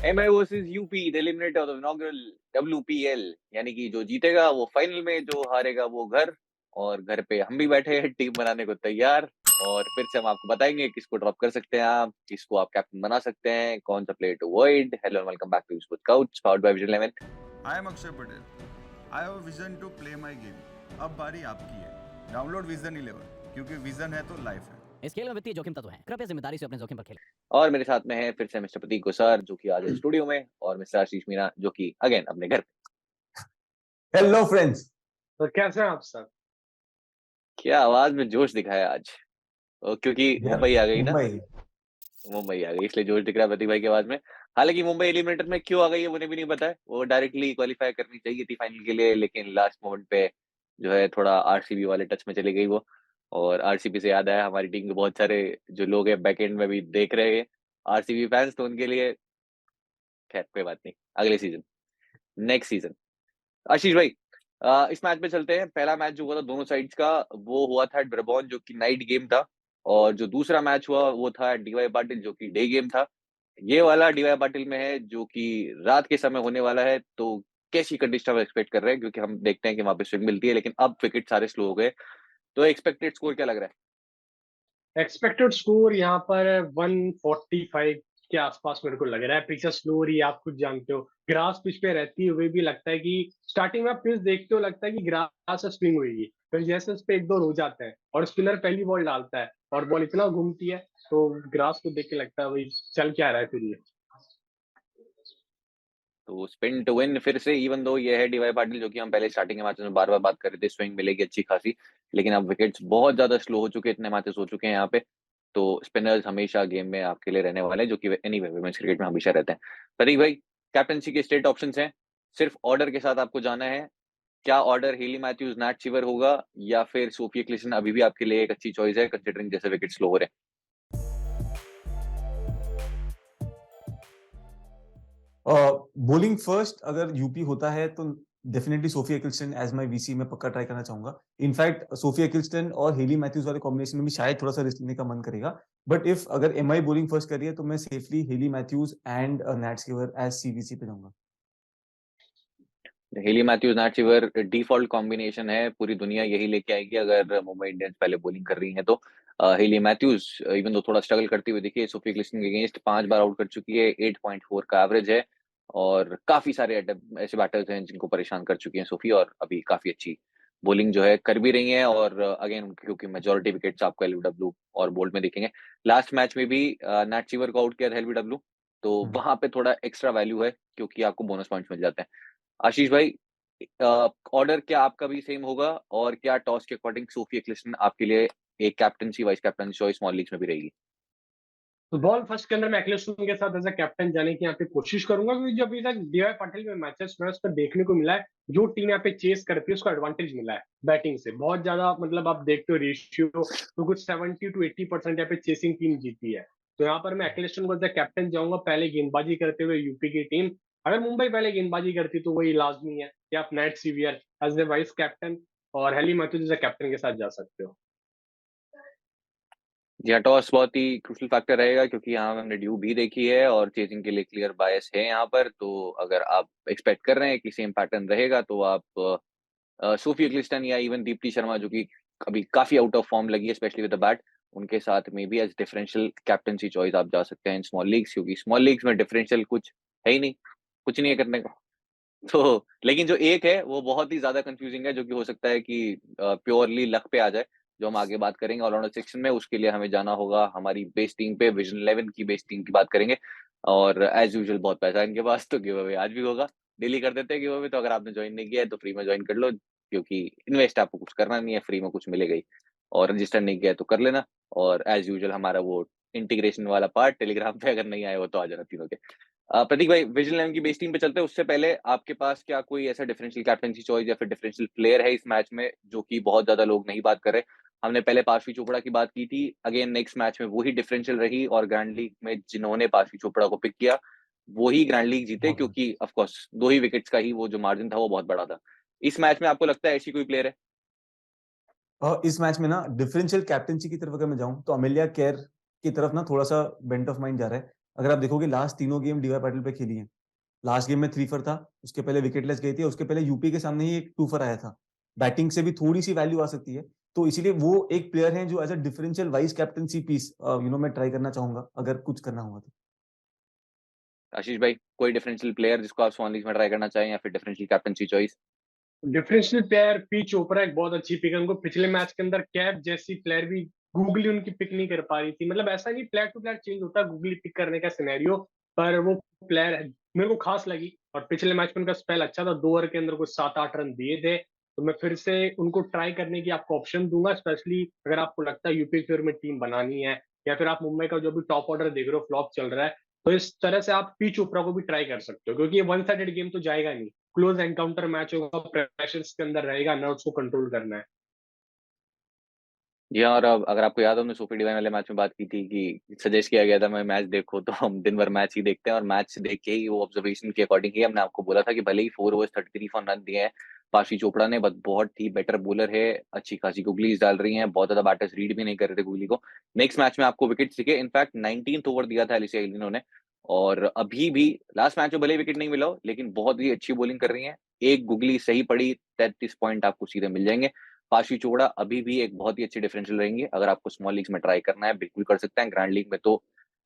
MI versus UP the eliminator of the inaugural WPL, यानी कि जो जीतेगा वो फाइनल में, जो हारेगा वो घर। और घर पे हम भी बैठे हैं टीम बनाने को तैयार। और फिर से हम आपको बताएंगे किसको ड्रॉप कर सकते हैं आप, किसको आप कैप्टन बना सकते हैं, कौन सा player to avoid. Hello and welcome back to sport couch powered by vision 11। I am Akshay Patel. I have vision to play my game. अब बारी आपकी है। डाउनलोड विजन 11 क्योंकि विजन है तो लाइफ है। इस खेल में वित्तीय जोखिम तत्व है, कृपया जिम्मेदारी से अपने जोखिम पर खेलें। और मेरे साथ में है फिर से मिस्टर प्रतीक गुसार, जो कि आज है स्टूडियो में, और मिस्टर आशीष मीना, जो कि अगेन अपने घर पे। Hello friends. तो कैसे हैं आप सर? क्या आवाज में जोश दिखाया आज, क्योंकि मुंबई आ गई ना। मुंबई आ गई इसलिए जोश दिख रहा है प्रतीक भाई की आवाज में। हालांकि मुंबई एलिमिनेटर में क्यों आ गई है उन्हें भी नहीं पता है। वो डायरेक्टली क्वालिफाई करनी चाहिए थी फाइनल के लिए, लेकिन लास्ट मोमेंट पे जो है थोड़ा आरसीबी वाले टच में चली गई वो। और आरसीबी से याद आया, हमारी टीम के बहुत सारे जो लोग हैं बैक एंड में भी देख रहे हैं आरसीबी फैंस, तो उनके लिए खैर कोई बात नहीं, अगले सीजन, नेक्स्ट सीजन। आशीष भाई, इस मैच में चलते हैं। पहला मैच जो हुआ था दोनों साइड्स का, वो हुआ था ब्रबॉन, जो कि नाइट गेम था। और जो दूसरा मैच हुआ वो था डीवाई पाटिल, जो कि डे गेम था। ये वाला डीवाई पाटिल में है, जो कि रात के समय होने वाला है। तो कैसी कंडीशन हम एक्सपेक्ट कर रहे हैं, क्योंकि हम देखते हैं कि वहां पे स्विंग मिलती है, लेकिन अब विकेट सारे स्लो हो गए। तो एक्सपेक्टेड स्कोर क्या लग रहा है? एक्सपेक्टेड स्कोर यहाँ पर 145 के आसपास मेरे को लग रहा है। पिच स्लो हो रही है, आप खुद जानते हो। ग्रास पिच पे रहती हुए भी लगता है कि स्टार्टिंग में आप पिच देखते हो लगता है कि ग्रास से स्विंग हुई, फिर जैसे उस पे एक दो रो जाते हैं और स्पिनर पहली बॉल डालता है और बॉल इतना घूमती है, तो ग्रास को देख के लगता है भाई चल क्या रहा है फिर ये। तो स्पिन टू विन फिर से, इवन दो ये है डीवाई पाटिल, जो कि हम पहले स्टार्टिंग के मैचेस में बार बार बात कर रहे थे, स्विंग मिलेगी अच्छी खासी। लेकिन अब विकेट्स बहुत ज्यादा स्लो हो चुके हैं, इतने मैचेस हो चुके हैं यहाँ पे। तो स्पिनर्स हमेशा गेम में आपके लिए रहने वाले हैं, जो कि एनीवे वुमेन्स क्रिकेट में हमेशा रहते हैं। प्रतीक भाई, कैप्टनसी के स्टेट ऑप्शंस हैं, सिर्फ ऑर्डर के साथ आपको जाना है। क्या order Hayley Matthews Nat Sciver होगा, या फिर सोफिया क्लिसन अभी भी आपके लिए एक अच्छी चॉइस है कंसिडरिंग जैसे विकेट स्लो हो रहे हैं? बॉलिंग फर्स्ट अगर यूपी होता है तो definitely Sophia Ecclestone as my VC में पक्का ट्राई करना चाहूंगा। इनफैक्ट सोफिया एकिल्स्टन और हेली मैथ्यूज वाले कॉम्बिनेशन में भी शायद थोड़ा सा रिस्क लेने का मन करेगा। बट इफ अगर एमआई बॉलिंग फर्स्ट करिए तो मैं safely Hayley Matthews and Nat Sciver as CVC पे जाऊंगा। Hayley Matthews Nat Sciver default combination है, पूरी दुनिया यही लेके आएगी अगर मुंबई इंडियंस पहले बॉलिंग कर रही है तो। हेली मैथ्यूज इवन दो थोड़ा स्ट्रगल करती हुई देखिए, सोफिया क्लिसन के अगेंस्ट 5 बार आउट कर चुकी है, 8.4 का एवरेज है। और काफी सारे ऐसे बैटर्स हैं जिनको परेशान कर चुकी हैं सोफी, और अभी काफी अच्छी बॉलिंग जो है कर भी रही हैं। और अगेन क्योंकि मेजोरिटी विकेट्स आपको एलबीडब्ल्यू और बोल्ट में दिखेंगे। लास्ट मैच में भी नैट सीवर को आउट किया था एलबीडब्ल्यू, तो वहां पे थोड़ा एक्स्ट्रा वैल्यू है क्योंकि आपको बोनस पॉइंट्स मिल जाते हैं। आशीष भाई, ऑर्डर क्या आपका भी सेम होगा, और क्या टॉस के अकॉर्डिंग सोफिया क्लिसन आपके लिए एक captaincy vice captain choice small leagues में भी रहेगी? तो बॉल फर्स्ट के अंदर मैं एक्लेशन के साथ एज अ कैप्टन जाने की यहाँ पे कोशिश करूंगा, क्योंकि जो अभी तक डीवाई पाटिल में मैचेस में उस पर देखने को मिला है, जो टीम यहाँ पे चेस करती है उसको एडवांटेज मिला है बैटिंग से बहुत ज्यादा। मतलब आप देखते हो रेशियो तो कुछ 70 to 80% यहाँ पे चेसिंग टीम जीती है। तो यहाँ पर मैं एक्लेशन को एज अ कैप्टन जाऊंगा, पहले गेंदबाजी करते हुए यूपी की टीम। अगर मुंबई पहले गेंदबाजी करती तो वही लाजमी है कि आप Nat Sciver as a vice captain और Hayley Matthews as a captain के साथ जा सकते हो। जी हाँ, टॉस बहुत ही क्रूशल फैक्टर रहेगा, क्योंकि यहाँ हमने ड्यू भी देखी है और चेजिंग के लिए क्लियर बायस है यहाँ पर। तो अगर आप एक्सपेक्ट कर रहे हैं कि सेम पैटर्न रहेगा, तो आप सोफिया क्लिस्टन या इवन दीप्ति शर्मा, जो कि अभी काफी आउट ऑफ फॉर्म लगी है स्पेशली विद द बैट, उनके साथ में भी एज डिफरेंशियल कैप्टनसी चॉइस आप जा सकते हैं इन स्मॉल लीग्स, क्योंकि स्मॉल लीग्स में डिफरेंशियल कुछ है ही नहीं, कुछ नहीं है करने को। तो लेकिन जो एक है वो बहुत ही ज्यादा कंफ्यूजिंग है, जो कि हो सकता है कि प्योरली लक पे आ जाए, जो हम आगे बात करेंगे ऑलराउंडर सेक्शन में। उसके लिए हमें जाना होगा हमारी बेस टीम पे, विजन 11 की बेस टीम की बात करेंगे। और एज यूजुअल बहुत पैसा है इनके पास, तो गिव अवे आज भी होगा। डेली कर देते हैं गिव अवे, तो अगर आपने ज्वाइन नहीं किया है तो फ्री में ज्वाइन कर लो, क्योंकि इन्वेस्ट आपको कुछ करना नहीं है, फ्री में कुछ मिलेगा ही। और रजिस्टर नहीं किया है तो कर लेना। और एज यूजुअल हमारा वो इंटीग्रेशन वाला पार्ट टेलीग्राम पे अगर नहीं आए हो तो आ जाना तीनों के। प्रतीक भाई, विजन 11 की बेस टीम पे चलते हैं, उससे पहले आपके पास क्या कोई ऐसा डिफरेंशियल कैप्टनसी चॉइस या फिर डिफरेंशियल प्लेयर है इस मैच में, जो कि बहुत ज्यादा लोग नहीं बात कर रहे? हमने पहले पार्श्वी चोपड़ा की बात की थी, अगेन नेक्स्ट मैच में वही डिफरेंशियल रही, और ग्रैंड लीग में जिन्होंने पार्श्वी चोपड़ा को पिक किया वही ग्रैंड लीग जीते, क्योंकि ऑफ कोर्स 2 ही विकेट्स का ही वो जो मार्जिन था वो बहुत बड़ा था। इस मैच में आपको लगता है ऐसी कोई प्लेयर है? इस मैच में ना डिफरेंशियल कैप्टनसी की तरफ अगर मैं जाऊं तो अमेलिया केयर की तरफ ना थोड़ा सा बेंट ऑफ माइंड जा रहा है। अगर आप देखोगे लास्ट तीनों गेम डीवाई पाटिल पे खेली है। लास्ट गेम में 3 फॉर था, उसके पहले विकेटलेस गई थी, उसके पहले यूपी के सामने ही एक 2 फॉर आया था। बैटिंग से भी थोड़ी सी वैल्यू आ सकती है, तो इसीलिए वो एक प्लेयर है जो as a differential vice captaincy piece मैं ट्राई करना चाहूंगा अगर कुछ करना होगा तो। आशीष भाई, कोई डिफरेंशियल प्लेयर जिसको आप स्वान लीग में ट्राई करना चाहें या फिर differential captaincy choice? Differential player P Chopra एक बहुत अच्छी पिक है। उनको पिछले मैच के अंदर कैप जैसी प्लेयर भी गूगली उनकी पिक नहीं कर पा रही थी। मतलब ऐसा नहीं प्लेयर टू प्लेयर चेंज होता गूगली पिक करने का सिनेरियो, पर वो प्लेयर मेरे को खास लगी। और पिछले मैच में उनका स्पेल अच्छा था, 2 ओवर के अंदर कुछ 7-8 रन दिए थे। तो मैं फिर से उनको ट्राई करने की आपको ऑप्शन दूंगा, स्पेशली अगर आपको लगता है यूपी फेवर में टीम बनानी है, या फिर आप मुंबई का जो भी टॉप ऑर्डर देख रहे हो फ्लॉप चल रहा है, तो इस तरह से आप पी चोपड़ा को भी ट्राई कर सकते हो, क्योंकि ये वन साइडेड गेम तो जाएगा नहीं। क्लोज एनकाउंटर मैच होगा, प्रेशर्स के अंदर रहेगा, नर्व्स को कंट्रोल करना है। जी हाँ, और अब अगर आपको याद हो हमने सुपर डिवाइन वाले मैच में बात की थी कि सजेस्ट किया गया था मैं मैच देखो, तो हम दिन भर मैच ही देखते हैं और मैच देख के ही वो ऑब्जर्वेशन के अकॉर्डिंग ही हमने आपको बोला था कि भले ही 4 ओवर्स 33 फॉर रन दिए हैं पाशी चोपड़ा ने, बट बहुत ही बेटर बॉलर है, अच्छी खासी गुगलीज डाल रही हैं, बहुत ज्यादा बैटर्स रीड भी नहीं कर रहे थे गुगली को। नेक्स्ट मैच में आपको विकेट दिखे, इनफैक्ट 19th ओवर दिया था एलिसिया हिलिनो ने, और अभी भी लास्ट मैच में भले विकेट नहीं मिला हो लेकिन बहुत ही अच्छी बॉलिंग कर रही है। एक गुगली सही पड़ी, 33 पॉइंट आपको सीधे मिल जाएंगे। पाशी चोपड़ा अभी भी एक बहुत ही अच्छी डिफरेंशियल रहेंगे, अगर आपको स्मॉल लीग्स में ट्राई करना है बिल्कुल कर सकते हैं, ग्रैंड लीग में तो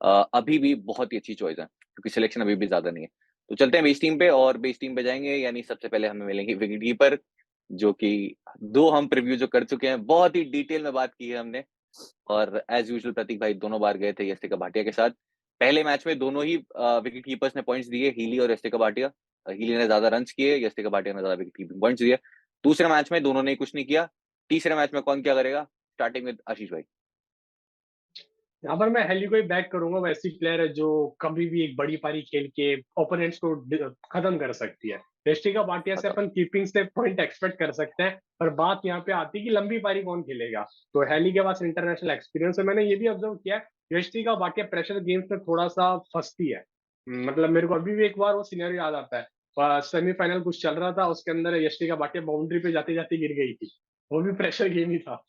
अभी भी बहुत ही अच्छी चॉइस है क्योंकि सिलेक्शन अभी भी ज्यादा नहीं है। तो चलते हैं बेस टीम पे, और बेस टीम पे जाएंगे यानी सबसे पहले हमें मिलेंगे विकेट कीपर, जो कि 2 हम प्रीव्यू जो कर चुके हैं, बहुत ही डिटेल में बात की है हमने, और एज यूजुअल प्रतीक भाई दोनों बार गए थे यस्टिका भाटिया के साथ। पहले मैच में दोनों ही विकेट कीपर्स ने पॉइंट्स दिए, हीली और यस्टिका भाटिया। हीली ने ज्यादा रन्स किए, यस्टिका भाटिया ने ज्यादा विकेट कीपिंग पॉइंट्स दिए। दूसरे मैच में दोनों ने कुछ नहीं किया। तीसरे मैच में कौन क्या करेगा? स्टार्टिंग विद आशीष भाई। यहाँ पर मैं हेली को ही बैक करूंगा। वो ऐसी प्लेयर है जो कभी भी एक बड़ी पारी खेल के ओपोनेंट्स को खत्म कर सकती है। यष्टिका भाटिया से बताओ। अपन कीपिंग से पॉइंट एक्सपेक्ट कर सकते हैं, पर बात यहाँ पे आती है कि लंबी पारी कौन खेलेगा। तो हेली के पास इंटरनेशनल एक्सपीरियंस है। मैंने ये भी ऑब्जर्व किया है यष्टिका भाटिया प्रेशर गेम्स में थोड़ा सा फंसती है। मतलब मेरे को अभी भी एक बार वो सिनेरियो याद आता है, सेमीफाइनल कुछ चल रहा था, उसके अंदर यष्टिका भाटिया बाउंड्री पे जाते जाते गिर गई थी। वो भी प्रेशर गेम ही था।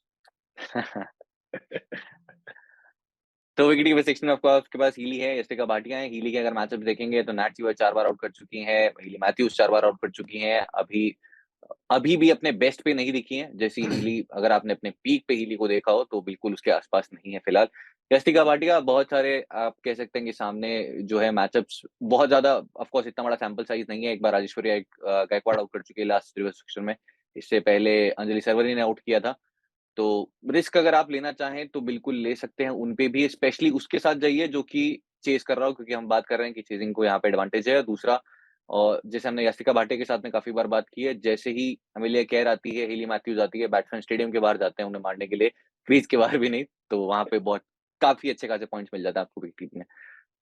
तो विकेट कीपर सेक्शन में आपका आपके पास हीली है, यस्टिका भाटिया है। हीली के अगर मैचअप देखेंगे तो नैट सीवर 4 बार आउट कर चुकी हैं, हीली मैथ्यूज 4 बार आउट कर चुकी हैं। अभी अभी भी अपने बेस्ट पे नहीं दिखी हैं, जैसी हीली अगर आपने अपने पीक पे हीली को देखा हो तो बिल्कुल उसके आसपास नहीं है फिलहाल। यस्टिका भाटिया बहुत सारे आप कह सकते हैं कि सामने जो है मैचअप्स बहुत ज्यादा, ऑफ कोर्स इतना बड़ा सैंपल साइज नहीं है। एक बार राजेश्वरी गायकवाड़ आउट कर चुकी है लास्ट रिवर्स सेक्शन में, इससे पहले अंजलि सरवरी ने आउट किया था। तो रिस्क अगर आप लेना चाहें तो बिल्कुल ले सकते हैं उन पे भी, स्पेशली उसके साथ जाइए जो कि चेस कर रहा हो, क्योंकि हम बात कर रहे हैं कि चेजिंग को यहाँ पे एडवांटेज है। दूसरा, और जैसे हमने यास्टिका भाटिया के साथ में काफी बार बात की है, जैसे ही अमेलिया केयर आती है, हेली मैथ्यूज आती है, बैट्समैन स्टेडियम के बाहर जाते हैं उन्हें मारने के लिए, क्रीज के बाहर भी नहीं, तो वहां पे बहुत काफी अच्छे खासे पॉइंट्स मिल जाता है आपको विकेट में।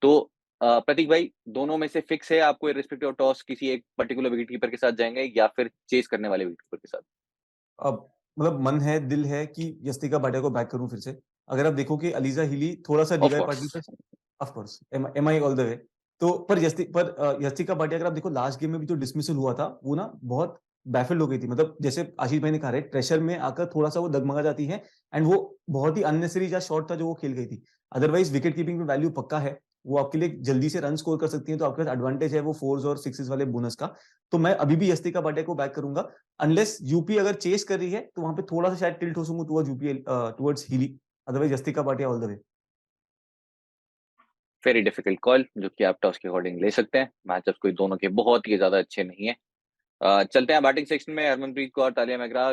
तो प्रतीक भाई, दोनों में से फिक्स है आपको इर्रेस्पेक्टिव ऑफ टॉस किसी एक पर्टिकुलर विकेट कीपर के साथ जाएंगे या फिर चेस करने वाले विकेट कीपर के साथ? अब मतलब मन है, दिल है कि यस्तिका भाटिया को बैक करूं फिर से। अगर आप देखो कि अलीजा हिली थोड़ा सा ऑफ डीवाई पाटिल पे, course. Of course M I all the way. तो पर यस्तिका भाटिया अगर आप देखो लास्ट गेम में भी जो डिसमिसल हुआ था वो ना बहुत बैफल्ड हो गई थी। मतलब जैसे आशीष भाई ने कहा, प्रेशर में आकर थोड़ा सा वो डगमगा जाती है, एंड वो बहुत ही अननेसेसरी जा शॉट था जो वो खेल गई थी। अदरवाइज विकेट कीपिंग में वैल्यू पक्का है, वो आपके लिए जल्दी से रन स्कोर कर सकती है, तो आपके पास एडवांटेज है वो फोर्स और सिक्सेस वाले बोनस का। तो मैं अभी भी यस्तिका भाटिया को बैक करूंगा, अनलेस यूपी अगर चेस कर रही है तो वहां पे थोड़ा सा शायद टिल्ट हो सकूं towards UP, towards Healy. Otherwise Yastika Bhatia all the way. Very difficult call, जो कि आप टॉस के अकॉर्डिंग ले सकते हैं। मैचअप कोई दोनों के बहुत ही ज्यादा अच्छे नहीं है। चलते हैं बैटिंग सेक्शन में। Harmanpreet Kaur, Tahlia McGrath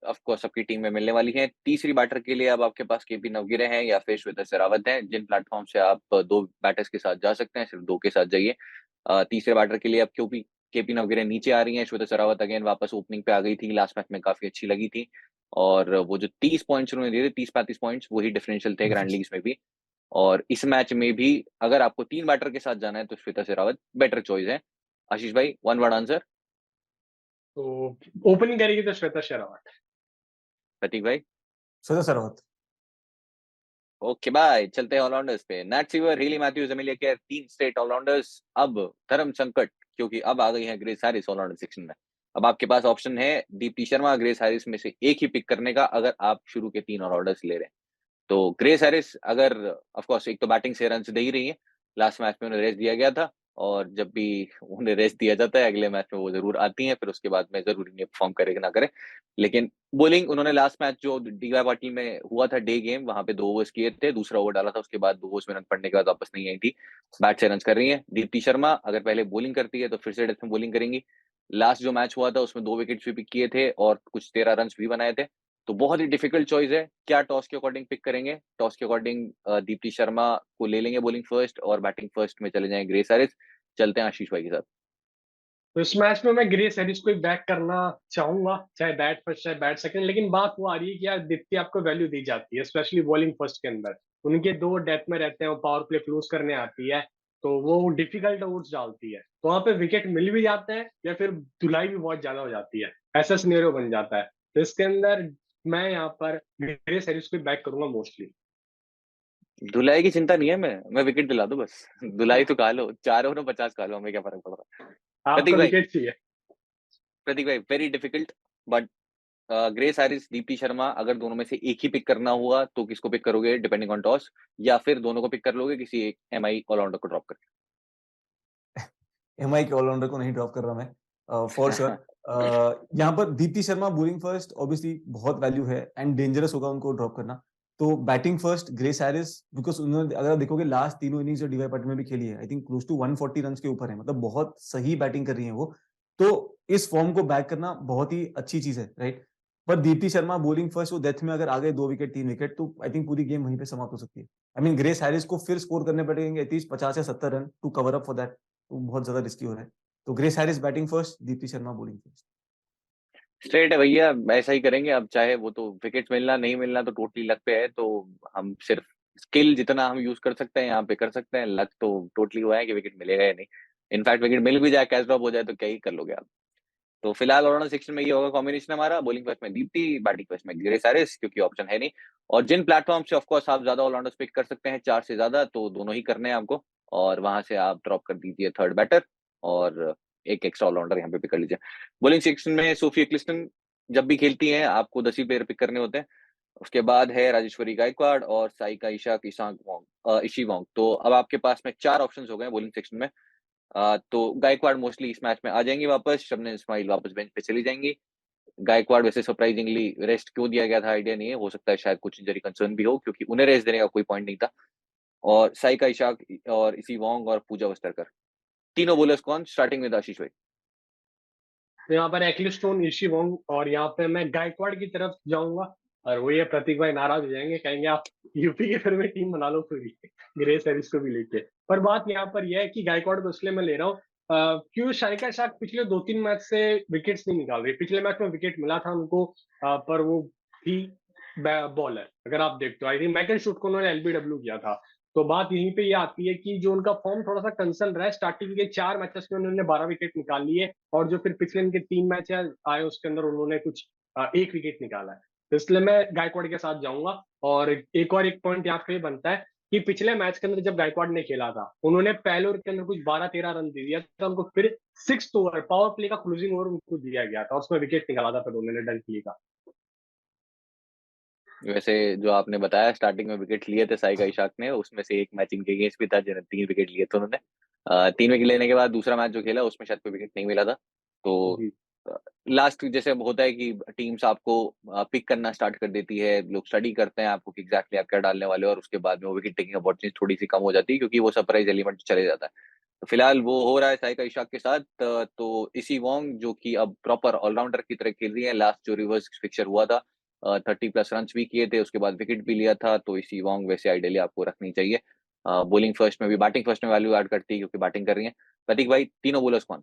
of course सबकी टीम में मिलने वाली हैं। तीसरी बैटर के लिए अब आपके पास केपी नवगिरे हैं या फिर श्वेता शेरावत हैं, जिन प्लेटफॉर्म से आप 2 बैटर्स के साथ जा सकते हैं, सिर्फ 2 के साथ जाइए। तीसरे बैटर के लिए अब क्योंकि केपी नवगिरे नीचे आ रही हैं, श्वेता शेरावत अगेन वापस ओपनिंग पे आ गई थी, लास्ट मैच में काफी अच्छी लगी थी, और वो जो 30 पॉइंट्स उन्होंने दिए थे, 30-35 पॉइंट्स, वही डिफरेंशियल थे ग्रैंड लीग्स में भी। और इस मैच में भी अगर आपको 3 बैटर के साथ जाना है तो श्वेता शेरावत बेटर चॉइस है। आशीष भाई, वन वर्ड आंसर? तो ओपनिंग करेगी तो श्वेता शेरावत। प्रतीक भाई? श्वेता शेरावत। ओके बाय, चलते हैं ऑलराउंडर्स पे। Nat Sciver, Hayley Matthews, Amelia Kerr, 3 straight allrounders. अब धर्म संकट, क्योंकि अब आ गई है ग्रेस हैरिस ऑलराउंडर सेक्शन में। अब आपके पास ऑप्शन है दीप्ति शर्मा, ग्रेस हैरिस में से एक ही पिक करने का, अगर आप शुरू के 3 ऑलराउंडर्स ले रहे हैं। तो ग्रेस हैरिस अगर ऑफ कोर्स एक तो बैटिंग से रन दे ही रही है, लास्ट मैच में उन्हें रेस्ट दिया गया था और जब भी उन्हें रेस्ट दिया जाता है अगले मैच में वो ज़रूर आती हैं, फिर उसके बाद में ज़रूरी नहीं परफ़ॉर्म करे कि ना करे। लेकिन बॉलिंग उन्होंने लास्ट मैच जो डीवाई पाटिल में हुआ था डे गेम, वहाँ पे 2 ओवर्स किए थे, दूसरा ओवर डाला था, उसके बाद 2 ओवर्स में रन पड़ने के बाद वापस नहीं आई थी। बैट से रन्स कर रही हैं। दीप्ति शर्मा अगर पहले बॉलिंग करती है तो फिर से डेथ में बॉलिंग करेंगी। लास्ट जो मैच हुआ था उसमें 2 विकेट्स भी पिक किए थे और कुछ 13 रन्स भी बनाए थे। तो बहुत ही डिफिकल्ट चॉइस है। क्या टॉस के अकॉर्डिंग पिक करेंगे? टॉस के अकॉर्डिंग दीप्ति शर्मा को ले लेंगे बॉलिंग फर्स्ट और बैटिंग फर्स्ट में चले जाएंगे ग्रेस हैरिस। चलते हैं आशीष भाई के साथ। तो इस मैच में मैं ग्रेस हैरिस को ही बैक करना चाहूंगा, चाहे बैट फर्स्ट चाहे बैट सेकंड। लेकिन बात वो आ रही है कि यार दीप्ति आपको वैल्यू दी जाती है, स्पेशली बॉलिंग फर्स्ट के अंदर। उनके 2 डेथ में रहते हैं, वो पावर प्ले क्लोज करने आती है, तो वो डिफिकल्ट ओवर्स डालती है, तो वहां पे विकेट मिल भी जाते हैं या फिर धुलाई भी बहुत ज्यादा हो जाती है, ऐसा सिनेरियो बन जाता है। तो इसके अंदर मैं यहाँ पर ग्रेस हैरिस को बैक करूंगा मोस्टली। धुलाई की चिंता नहीं है, मैं विकेट दिला दूं बस। धुलाई तो खा लो, 4 ओवर में 50 खा लो, हमें क्या फर्क पड़ रहा है। प्रतीक आपको भाई, विकेट चाहिए? प्रतीक भाई very difficult but grace Harris, Deepti Sharma, अगर दोनों में से एक ही पिक करना हुआ तो किसको पिक करोगे डिपेंडिंग ऑन टॉस, या फिर दोनों को पिक कर लोगे किसी एक एमआई ऑलराउंडर को ड्रॉप करके? एमआई के ऑलराउंडर को नहीं ड्रॉप कर रहा मैं फॉर श्योर। यहाँ पर Deepti Sharma bowling first obviously बहुत वैल्यू है एंड डेंजरस होगा उनको ड्रॉप करना। तो batting first grace Harris, because उन्होंने अगर आप देखोगे लास्ट तीनों इनिंग्स जो डीवाई पाटिल में भी खेली है, I think close to 140 run के ऊपर है, मतलब बहुत सही बैटिंग कर रही है वो। तो इस फॉर्म को बैक करना बहुत ही अच्छी चीज है, राइट। पर दीप्ति शर्मा बॉलिंग फर्स्ट, वो डेथ में अगर आ गए 2 विकेट 3 विकेट, तो आई थिंक पूरी गेम वहीं पे समाप्त हो सकती है। आई मीन ग्रेस हैरिस को फिर स्कोर करने पड़ेंगे एटलीस्ट 50 या 70 run to cover up for that, तो बहुत ज्यादा रिस्की हो रहा है। तो Grace Harris batting first, Deepti Sharma bowling first. Straight है भैया, ऐसा ही करेंगे। अब चाहे वो तो विकेट्स मिलना नहीं मिलना तो टोटली लक पे है, तो हम सिर्फ स्किल जितना हम यूज कर सकते हैं यहाँ पे कर सकते हैं, लक तो टोटली हुआ है कि विकेट मिलेगा या नहीं। इनफैक्ट विकेट मिल भी जाए, कैच ड्रॉप हो जाए तो क्या ही कर लोगे आप। तो फिलहाल ऑलराउंडर सेक्शन में ये होगा कॉम्बिनेशन हमारा, बॉलिंग फर्स्ट में दीप्ति, बैटिंग फर्स्ट में ग्रेस हैरिस, क्योंकि ऑप्शन है नहीं। और जिन प्लेटफॉर्म से ऑफकोर्स आप ज्यादा ऑलराउंडर्स पिक कर सकते हैं, 4 से ज्यादा, तो दोनों ही करने हैं आपको, और वहां से आप ड्रॉप कर दीजिए थर्ड बैटर और एक एक्स्ट्रा ऑलराउंडर यहाँ पे पिक कर लीजिए। बॉलिंग सेक्शन में सोफी एक्लिस्टन जब भी खेलती हैं आपको 10 ही प्लेयर पिक करने होते हैं। उसके बाद है राजेश्वरी गायकवाड़ और साइका इशाक, इशी वोंग। तो अब आपके पास में 4 ऑप्शंस हो गए बॉलिंग सेक्शन में। तो गायकवाड़ मोस्टली इस मैच में आ जाएंगी वापस, शबनम इस्माइल वापस बेंच पे चली जाएंगी। गायकवाड़ वैसे सरप्राइजिंगली रेस्ट क्यों दिया गया था आइडिया नहीं है, हो सकता है शायद कुछ इंजरी कंसर्न भी हो, क्योंकि उन्हें रेस्ट देने का कोई पॉइंट नहीं था। और साइका इशाक और इसी वोंग और पूजा वस्त्रकर, तीनों बॉलर्स कौन? स्टार्टिंग में आशीष भाई। तो यहाँ पर एक्लिस्टोन, ईशी वोंग, और यहाँ पे मैं गायकवाड़ की तरफ जाऊंगा। और वो ये प्रतीक भाई नाराज हो जाएंगे, कहेंगे आप यूपी के फिर में टीम बना लो पूरी ग्रेस हैरिस को भी लेके। पर बात यहाँ पर यह है कि गायकवाड़ को इसलिए मैं ले रहा हूँ क्यों, साइका शाक पिछले 2-3 मैच से विकेट्स नहीं निकाल रही। पिछले मैच में विकेट मिला था उनको, पर वो थी बॉलर। अगर आप देखते हो, आई थिंक मैकल शूट को उन्होंने एलबीडब्ल्यू किया था। तो बात यहीं पे ये आती है कि जो उनका फॉर्म थोड़ा सा कंसर्न रहा है, स्टार्टिंग के 4 मैचेस में उन्होंने 12 विकेट निकाल लिए, और जो फिर पिछले इनके 3 मैच आए उसके अंदर उन्होंने कुछ 1 विकेट निकाला है। तो इसलिए मैं गायकवाड़ के साथ जाऊंगा। और एक पॉइंट यहाँ पे बनता है कि पिछले मैच के अंदर जब गायकवाड़ ने खेला था, उन्होंने पहले ओवर के अंदर कुछ 12-13 रन दे दिया था उनको, फिर 6th ओवर पावर प्ले का क्लोजिंग ओवर उनको दिया गया था, उसमें विकेट निकाला था फिर उन्होंने डनफिली का। वैसे जो आपने बताया स्टार्टिंग में विकेट लिए थे साइका इशाक ने, उसमें से एक मैच इनके अगेंस्ट भी था जिन्हें 3 विकेट लिए थे उन्होंने। 3 विकेट लेने के बाद दूसरा मैच जो खेला उसमें शायद कोई विकेट नहीं मिला था। तो जी। लास्ट जैसे होता है कि टीम्स आपको पिक करना स्टार्ट कर देती है, लोग स्टडी करते हैं आपको कि एग्जैक्टली आप क्या डालने वाले हो, और उसके बाद में वो विकेट टेकिंग अपॉर्चुनिटी थोड़ी सी कम हो जाती है क्योंकि वो सरप्राइज एलिमेंट चले जाता है। तो फिलहाल वो हो रहा है साइका इशाक के साथ। तो इसी वोंग जो कि अब प्रॉपर ऑलराउंडर की तरह खेल रही है, लास्ट जो रिवर्स फिक्चर हुआ था 30+ रन भी किए थे, उसके बाद विकेट भी लिया था, तो इसी वोंग वैसे आइडियली आपको रखनी चाहिए। बॉलिंग फर्स्ट में भी, बैटिंग फर्स्ट में वैल्यू ऐड करती है क्योंकि बैटिंग कर रही है। प्रतीक भाई, तीनों बॉलर्स कौन?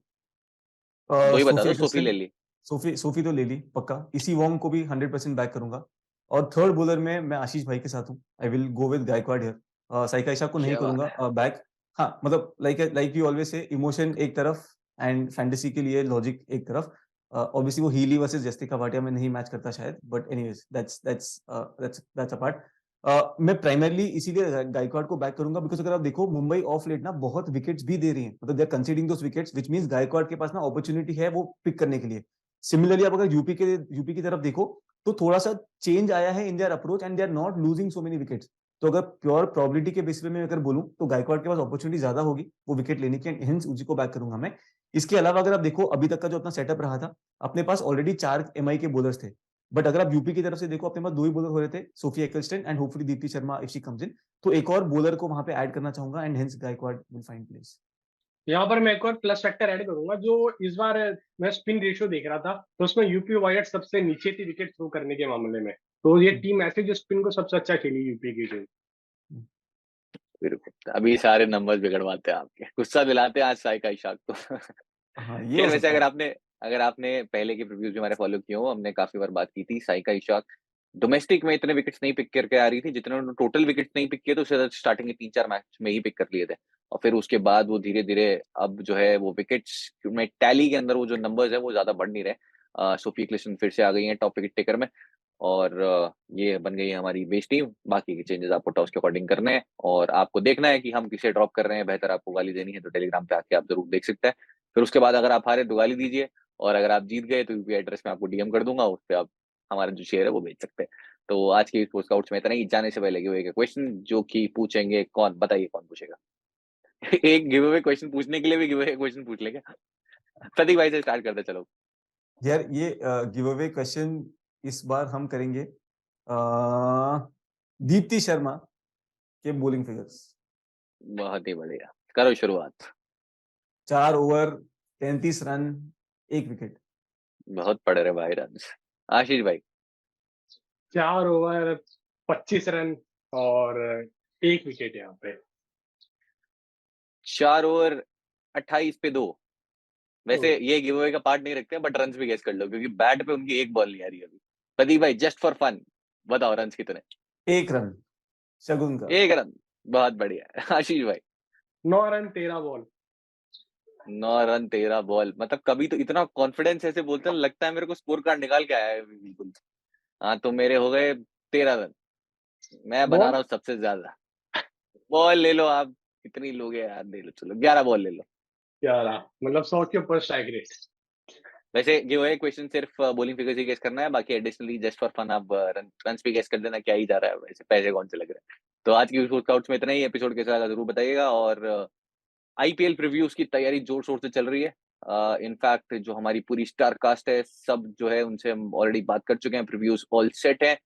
2 ही बता सोफी दो, सोफी ले एक्लिस्टन, ली। सोफी तो ले ली पक्का। इसी वोंग को भी 100% बैक करूंगा। और थर्ड बॉलर में मैं आशीष भाई के साथ हूँ, I will go with Gaikwad here. Saika Ishaque को नहीं क्या बात करूंगा बैक। हाँ, मतलब like you always say, emotion एक तरफ एंड फैंटेसी के लिए लॉजिक एक तरफ। ऑब्वियसली वो हीली वर्सेस जस्टिका भाटिया में नहीं मैच करता शायद, बट एनीवेज दैट्स अपार्ट। मैं प्राइमरली इसीलिए गायकवाड़ को बैक करूंगा बिकॉज अगर आप देखो मुंबई ऑफ लेट ना बहुत विकेट्स भी दे रही है, मतलब they are conceding those wickets, which means Gaikwad के पास ना अपॉर्चुनिटी है वो पिक करने के लिए। सिमिलरली आप अगर यूपी की तरफ देखो तो थोड़ा सा चेंज आया है in their approach and they are not losing so many wickets. तो अगर प्योर प्रोबेबिलिटी के बेस पे मैं अगर बोलूं तो गायकवाड़ के पास अपॉर्चुनिटी ज्यादा होगी वो विकेट लेने की, एंड हेंस उसी को बैक करूंगा मैं। इसके अलावा अगर आप देखो अभी तक का जो अपना सेटअप रहा था, अपने पास ऑलरेडी 4 एमआई के बॉलर्स थे, बट अगर आप यूपी की तरफ से देखो अपने पास 2 ही बॉलर हो रहे थे, Sophia Ecclestone and hopefully Deepti Sharma if she comes in, तो एक और बॉलर को वहां पे ऐड करना चाहूंगा, and hence Gaikwad will find place. यहाँ पर मैं एक और प्लस फैक्टर ऐड करूंगा, जो इस बार मैं स्पिन रेशियो देख रहा था, तो उसमें यूपी वायर्स सबसे नीचे थी विकेट थ्रो करने के मामले में। तो ये टीम ऐसे जो स्पिन को सबसे अच्छा खेली यूपी की टीम। बिल्कुल, अभी सारे नंबर्स बिगड़वाते हैं आपके, गुस्सा दिलाते हैं आज साई का इशाक तो। हाँ ये खैर हो वैसे सकता है। अगर आपने पहले के प्रीव्यूज भी हमारे फॉलो किए हो, हमने काफी बार बात की थी साई का इशाक डोमेस्टिक में इतने विकेट्स नहीं पिक करके आ रही थी जितने उन्होंने टोटल विकेट्स नहीं पिक किए थे, उससे ज्यादा स्टार्टिंग के 3-4 मैच में ही पिक कर लिए थे। और फिर उसके बाद वो धीरे-धीरे अब जो है वो विकेट्स में टैली के अंदर वो जो नंबर्स है वो ज्यादा बढ़ नहीं रहे। सोफी क्लिस्टन फिर से आ गई हैं टॉप विकेट टेकर में, और ये बन गई है हमारी बेस टीम। बाकी के चेंजेस आपको टॉस के अकॉर्डिंग करने हैं, और आपको देखना है कि हम किसे ड्रॉप कर रहे हैं, बेहतर आपको गाली देनी है तो टेलीग्राम पे आके आप जरूर देख सकते हैं। फिर उसके बाद अगर आप हारे तो गाली दीजिए, और अगर आप जीत गए तो यूपीआई एड्रेस में आपको डीएम कर दूंगा, उस पे आप हमारा जो शेयर है वो बेच सकते हैं। तो आज के स्पोर्ट्स काउट्स में इतना ही। जाने से पहले गिव अवे का क्वेश्चन जो कि पूछेंगे, कौन बताइए कौन पूछेगा? एक गिव अवे क्वेश्चन पूछने के लिए भी गिव अवे क्वेश्चन पूछ लेंगे। प्रतीक भाई से स्टार्ट करते चलो। यार ये गिव अवे क्वेश्चन इस बार हम करेंगे दीप्ति शर्मा के बॉलिंग फिगर्स। बहुत ही बढ़िया, करो शुरुआत। 4 ओवर 33 रन 1 विकेट। बहुत पड़ रहे भाई रन। आशीष भाई 4 ओवर 25 रन और 1 विकेट यहाँ पे। 4 ओवर 28 पे 2। वैसे ये गिव अवे का पार्ट नहीं रखते बट रन्स भी गेस कर लो, क्योंकि बैट पे उनकी एक बॉल नहीं आ रही अभी। प्रदीप भाई जस्ट फॉर फन बताओ रन्स कितने? 1 रन शगुन का। 1 रन, बहुत बढ़िया। आशीष भाई 9 रन 13 बॉल। 9 रन 13 बॉल, मतलब कभी तो इतना कॉन्फिडेंस ऐसे बोलते हैं लगता है मेरे को स्कोर कार्ड निकाल के आया है बिल्कुल। हाँ तो मेरे हो गए 13 रन। मैं बना बॉल रहा हूँ सबसे ज्यादा। बॉल ले लो आप, कितनी लोगे यार, ले लो चलो 11 बॉल ले लो। 11, मतलब 100 के ऊपर स्ट्राइक रेट। वैसे गिव अवे क्वेश्चन सिर्फ बॉलिंग फिगर्स ही गेस करना है, बाकी एडिशनली जस्ट फॉर फन आप रन भी गेस कर देना क्या ही जा रहा है, वैसे पैसे कौन से लग रहे हैं। तो आज की स्पोर्ट्स में इतना ही। एपिसोड कैसा लगा जरूर बताइएगा, और आईपीएल प्रीव्यूज की तैयारी जोर शोर से चल रही है। इनफैक्ट जो हमारी पूरी स्टार कास्ट है सब जो है उनसे हम ऑलरेडी बात कर चुके हैं, प्रीव्यूज ऑल सेट है।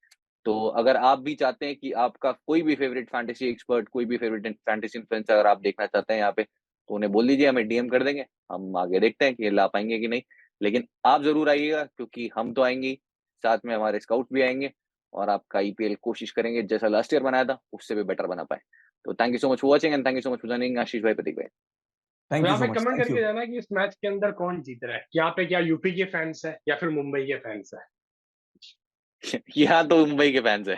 तो अगर आप भी चाहते हैं कि आपका कोई भी फेवरेट फैंटेसी एक्सपर्ट, कोई भी फेवरेट फैंटेसी इन्फ्लुएंसर अगर आप देखना चाहते हैं यहाँ पे, तो उन्हें बोल दीजिए, हमें डीएम कर देंगे, हम आगे देखते हैं कि ये ला पाएंगे कि नहीं। लेकिन आप जरूर आइएगा, क्योंकि हम तो आएंगे ही, साथ में हमारे स्काउट भी आएंगे, और आपका आईपीएल कोशिश करेंगे जैसा लास्ट ईयर बनाया था उससे भी बेटर बना पाए। तो thank you so much for watching, and thank you so much for joining Ashish भाई, प्रतीक भाई। तो थैंक यू यहाँ सो पे मच, कमेंट थैंक करके यू। जाना कि इस मैच के अंदर कौन जीत रहा है, यहाँ पे क्या यूपी के फैंस है या फिर मुंबई के फैंस है। यहाँ तो मुंबई के फैंस है।